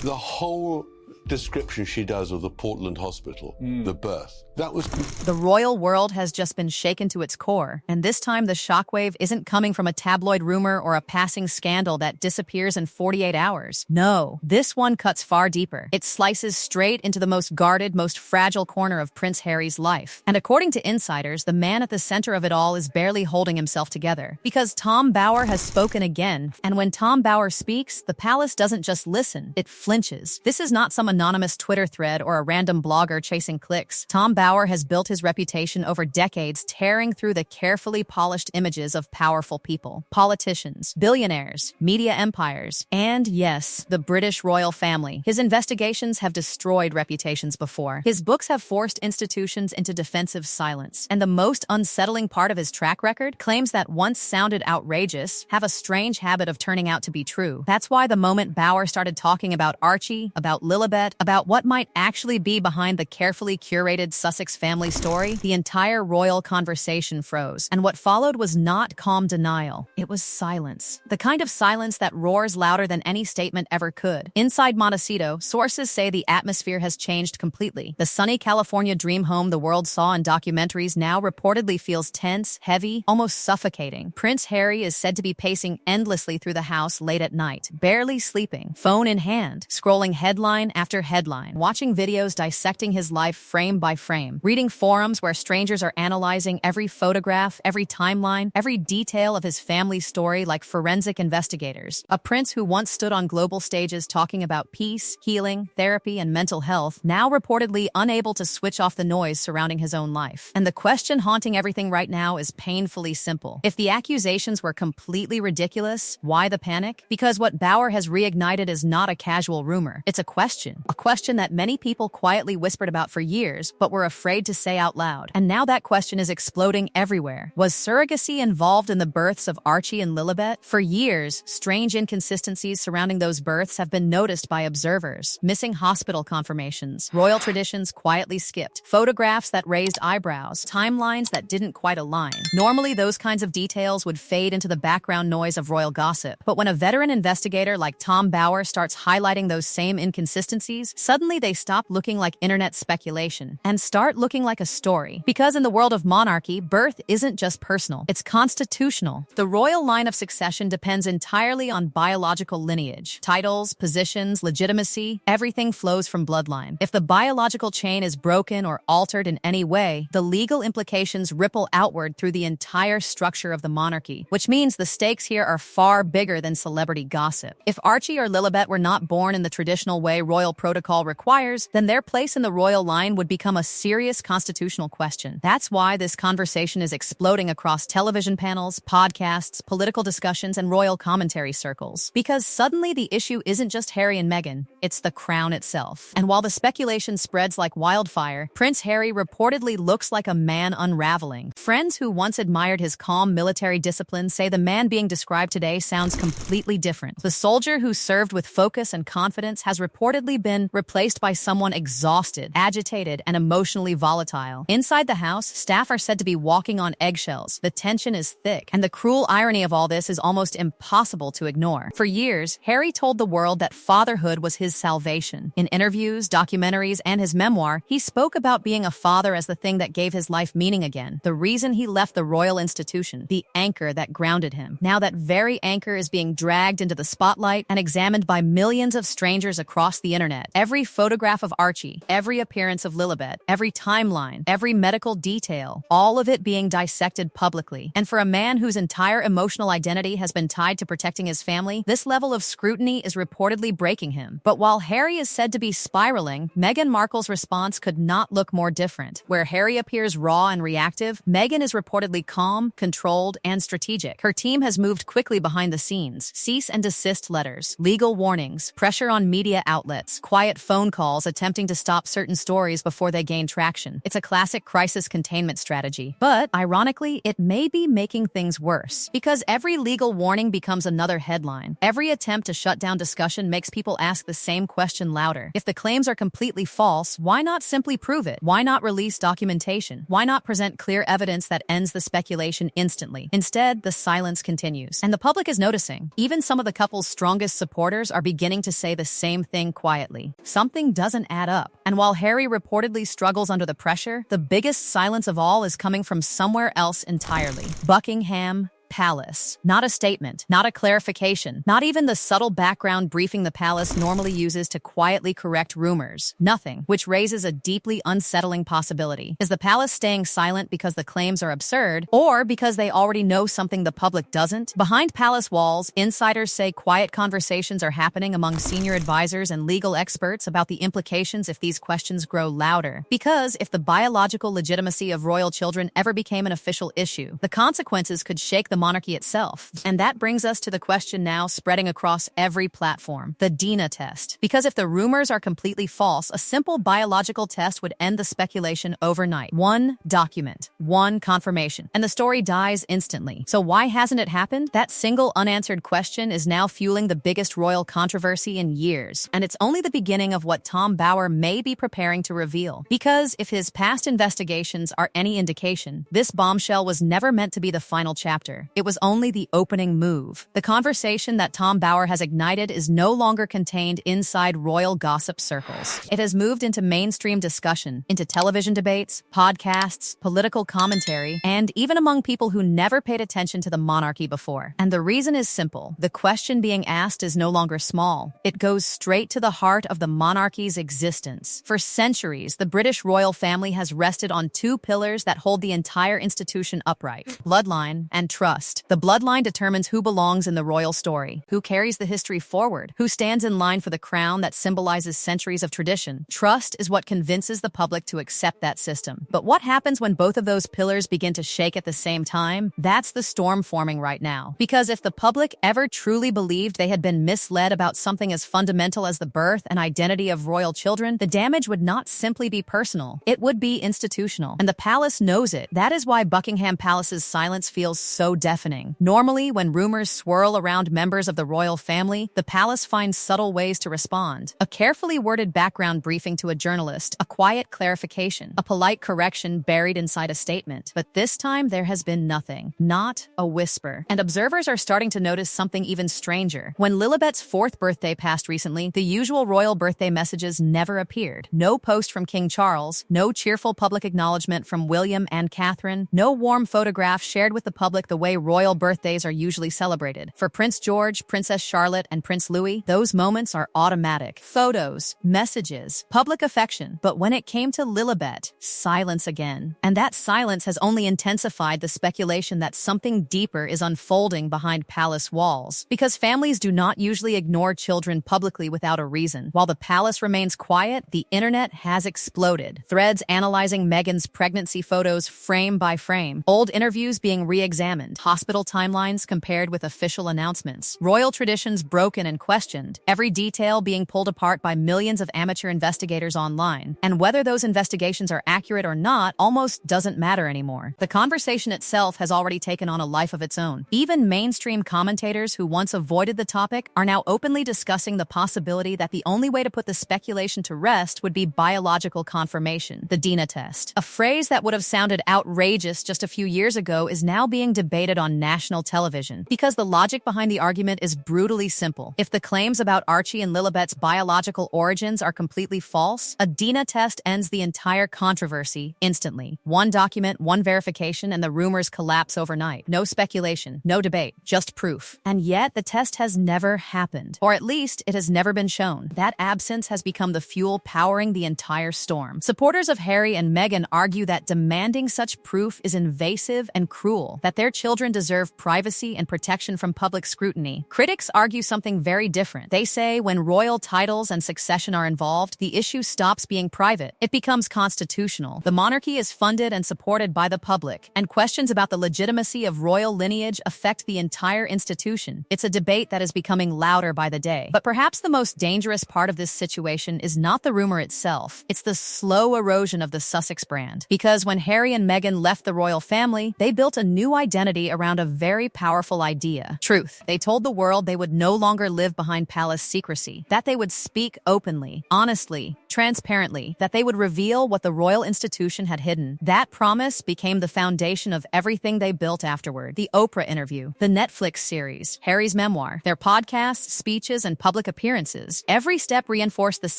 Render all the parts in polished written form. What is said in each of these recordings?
The whole description she does of the Portland hospital, the birth, that was... The royal world has just been shaken to its core, and this time the shockwave isn't coming from a tabloid rumor or a passing scandal that disappears in 48 hours. No, this one cuts far deeper. It slices straight into the most guarded, most fragile corner of Prince Harry's life. And according to insiders, the man at the center of it all is barely holding himself together. Because Tom Bower has spoken again, and when Tom Bower speaks, the palace doesn't just listen, it flinches. This is not some anonymous Twitter thread or a random blogger chasing clicks. Tom Bower has built his reputation over decades, tearing through the carefully polished images of powerful people, politicians, billionaires, media empires, and yes, the British royal family. His investigations have destroyed reputations before. His books have forced institutions into defensive silence. And the most unsettling part of his track record, claims that once sounded outrageous have a strange habit of turning out to be true. That's why the moment Bower started talking about Archie, about Lilibet, about what might actually be behind the carefully curated Sussex family story, the entire royal conversation froze. And what followed was not calm denial. It was silence. The kind of silence that roars louder than any statement ever could. Inside Monaceto, sources say the atmosphere has changed completely. The sunny California dream home the world saw in documentaries now reportedly feels tense, heavy, almost suffocating. Prince Harry is said to be pacing endlessly through the house late at night, barely sleeping, phone in hand, scrolling headline after headline, watching videos dissecting his life frame by frame, reading forums where strangers are analyzing every photograph, every timeline, every detail of his family's story like forensic investigators. A prince who once stood on global stages talking about peace, healing, therapy, and mental health, now reportedly unable to switch off the noise surrounding his own life. And the question haunting everything right now is painfully simple. If the accusations were completely ridiculous, why the panic? Because what Bower has reignited is not a casual rumor. It's a question that many people quietly whispered about for years, but were afraid to say out loud. And now that question is exploding everywhere. Was surrogacy involved in the births of Archie and Lilibet? For years, strange inconsistencies surrounding those births have been noticed by observers. Missing hospital confirmations, royal traditions quietly skipped, photographs that raised eyebrows, timelines that didn't quite align. Normally, those kinds of details would fade into the background noise of royal gossip. But when a veteran investigator like Tom Bower starts highlighting those same inconsistencies, suddenly they stop looking like internet speculation and start looking like a story. Because in the world of monarchy, birth isn't just personal, it's constitutional. The royal line of succession depends entirely on biological lineage. Titles, positions, legitimacy, everything flows from bloodline. If the biological chain is broken or altered in any way, the legal implications ripple outward through the entire structure of the monarchy, which means the stakes here are far bigger than celebrity gossip. If Archie or Lilibet were not born in the traditional way royal protocol requires, then their place in the royal line would become a serious constitutional question. That's why this conversation is exploding across television panels, podcasts, political discussions, and royal commentary circles. Because suddenly the issue isn't just Harry and Meghan, it's the crown itself. And while the speculation spreads like wildfire, Prince Harry reportedly looks like a man unraveling. Friends who once admired his calm military discipline say the man being described today sounds completely different. The soldier who served with focus and confidence has reportedly been replaced by someone exhausted, agitated, and emotionally volatile. Inside the house, staff are said to be walking on eggshells. The tension is thick, and the cruel irony of all this is almost impossible to ignore. For years, Harry told the world that fatherhood was his salvation. In interviews, documentaries, and his memoir, he spoke about being a father as the thing that gave his life meaning again, the reason he left the royal institution, the anchor that grounded him. Now that very anchor is being dragged into the spotlight and examined by millions of strangers across the internet. Every photograph of Archie, every appearance of Lilibet, every timeline, every medical detail, all of it being dissected publicly. And for a man whose entire emotional identity has been tied to protecting his family, this level of scrutiny is reportedly breaking him. But while Harry is said to be spiraling, Meghan Markle's response could not look more different. Where Harry appears raw and reactive, Meghan is reportedly calm, controlled, and strategic. Her team has moved quickly behind the scenes. Cease and desist letters, legal warnings, pressure on media outlets, quiet phone calls attempting to stop certain stories before they gain traction. It's a classic crisis containment strategy. But, ironically, it may be making things worse. Because every legal warning becomes another headline. Every attempt to shut down discussion makes people ask the same question louder. If the claims are completely false, why not simply prove it? Why not release documentation? Why not present clear evidence that ends the speculation instantly? Instead, the silence continues. And the public is noticing. Even some of the couple's strongest supporters are beginning to say the same thing quietly. Something doesn't add up. And while Harry reportedly struggles under the pressure, the biggest silence of all is coming from somewhere else entirely. Buckingham Palace. Not a statement, not a clarification, not even the subtle background briefing the palace normally uses to quietly correct rumors. Nothing, which raises a deeply unsettling possibility. Is the palace staying silent because the claims are absurd, or because they already know something the public doesn't? Behind palace walls, insiders say quiet conversations are happening among senior advisors and legal experts about the implications if these questions grow louder. Because if the biological legitimacy of royal children ever became an official issue, the consequences could shake the monarchy itself. And that brings us to the question now spreading across every platform, the DNA test. Because if the rumors are completely false, a simple biological test would end the speculation overnight. One document, one confirmation, and the story dies instantly. So why hasn't it happened? That single unanswered question is now fueling the biggest royal controversy in years. And it's only the beginning of what Tom Bower may be preparing to reveal. Because if his past investigations are any indication, this bombshell was never meant to be the final chapter. It was only the opening move. The conversation that Tom Bower has ignited is no longer contained inside royal gossip circles. It has moved into mainstream discussion, into television debates, podcasts, political commentary, and even among people who never paid attention to the monarchy before. And the reason is simple. The question being asked is no longer small. It goes straight to the heart of the monarchy's existence. For centuries, the British royal family has rested on two pillars that hold the entire institution upright: bloodline and trust. The bloodline determines who belongs in the royal story, who carries the history forward, who stands in line for the crown that symbolizes centuries of tradition. Trust is what convinces the public to accept that system. But what happens when both of those pillars begin to shake at the same time? That's the storm forming right now. Because if the public ever truly believed they had been misled about something as fundamental as the birth and identity of royal children, the damage would not simply be personal. It would be institutional. And the palace knows it. That is why Buckingham Palace's silence feels so deafening. Normally, when rumors swirl around members of the royal family, the palace finds subtle ways to respond. A carefully worded background briefing to a journalist, a quiet clarification, a polite correction buried inside a statement. But this time, there has been nothing. Not a whisper. And observers are starting to notice something even stranger. When Lilibet's 4th birthday passed recently, the usual royal birthday messages never appeared. No post from King Charles, no cheerful public acknowledgement from William and Catherine, no warm photograph shared with the public the way royal birthdays are usually celebrated. For Prince George, Princess Charlotte, and Prince Louis, those moments are automatic. Photos, messages, public affection. But when it came to Lilibet, silence again. And that silence has only intensified the speculation that something deeper is unfolding behind palace walls. Because families do not usually ignore children publicly without a reason. While the palace remains quiet, the internet has exploded. Threads analyzing Meghan's pregnancy photos frame by frame. Old interviews being re-examined. Hospital timelines compared with official announcements. Royal traditions broken and questioned. Every detail being pulled apart by millions of amateur investigators online. And whether those investigations are accurate or not almost doesn't matter anymore. The conversation itself has already taken on a life of its own. Even mainstream commentators who once avoided the topic are now openly discussing the possibility that the only way to put the speculation to rest would be biological confirmation, the DNA test. A phrase that would have sounded outrageous just a few years ago is now being debated on national television. Because the logic behind the argument is brutally simple. If the claims about Archie and Lilibet's biological origins are completely false, a DNA test ends the entire controversy instantly. One document, one verification, and the rumors collapse overnight. No speculation, no debate, just proof. And yet, the test has never happened. Or at least, it has never been shown. That absence has become the fuel powering the entire storm. Supporters of Harry and Meghan argue that demanding such proof is invasive and cruel, that their children children deserve privacy and protection from public scrutiny. Critics argue something very different. They say when royal titles and succession are involved, the issue stops being private. It becomes constitutional. The monarchy is funded and supported by the public, and questions about the legitimacy of royal lineage affect the entire institution. It's a debate that is becoming louder by the day. But perhaps the most dangerous part of this situation is not the rumor itself. It's the slow erosion of the Sussex brand. Because when Harry and Meghan left the royal family, they built a new identity around a very powerful idea: truth. They told the world they would no longer live behind palace secrecy, that they would speak openly, honestly, transparently, that they would reveal what the royal institution had hidden. That promise became the foundation of everything they built afterward. The Oprah interview, the Netflix series, Harry's memoir, their podcasts, speeches, and public appearances. Every step reinforced the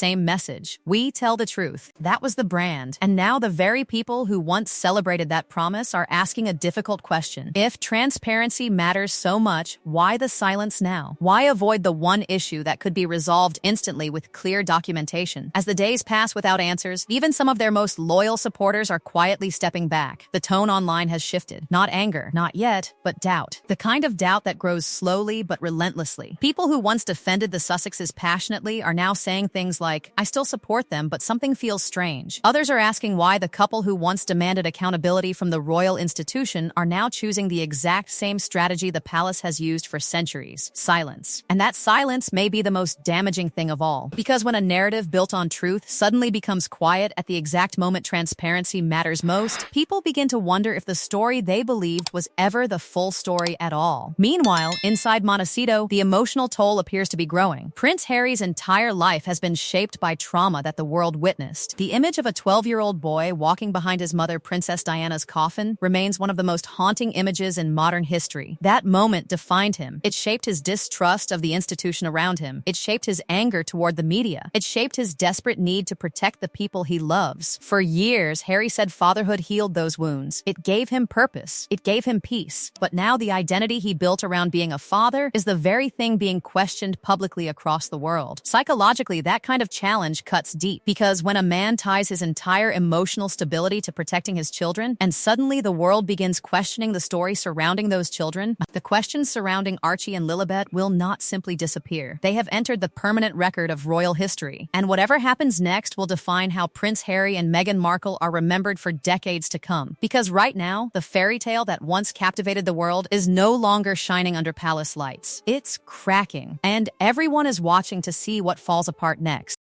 same message: we tell the truth. That was the brand. And now the very people who once celebrated that promise are asking a difficult question. If transparency matters so much, why the silence now? Why avoid the one issue that could be resolved instantly with clear documentation? As the days pass without answers, even some of their most loyal supporters are quietly stepping back. The tone online has shifted. Not anger, not yet, but doubt. The kind of doubt that grows slowly but relentlessly. People who once defended the Sussexes passionately are now saying things like, "I still support them, but something feels strange." Others are asking why the couple who once demanded accountability from the royal institution are now choosing the exact same strategy the palace has used for centuries: silence. And that silence may be the most damaging thing of all. Because when a narrative built on truth suddenly becomes quiet at the exact moment transparency matters most, people begin to wonder if the story they believed was ever the full story at all. Meanwhile, inside Monaceto, the emotional toll appears to be growing. Prince Harry's entire life has been shaped by trauma that the world witnessed. The image of a 12-year-old boy walking behind his mother, Princess Diana's coffin, remains one of the most haunting images in modern history. That moment defined him. It shaped his distrust of the institution around him. It shaped his anger toward the media. It shaped his desperate need to protect the people he loves. For years, Harry said fatherhood healed those wounds. It gave him purpose. It gave him peace. But now the identity he built around being a father is the very thing being questioned publicly across the world. Psychologically, that kind of challenge cuts deep, because when a man ties his entire emotional stability to protecting his children, and suddenly the world begins questioning the story surrounding those children, the questions surrounding Archie and Lilibet will not simply disappear. They have entered the permanent record of royal history. And whatever happens next will define how Prince Harry and Meghan Markle are remembered for decades to come. Because right now, the fairy tale that once captivated the world is no longer shining under palace lights. It's cracking. And everyone is watching to see what falls apart next.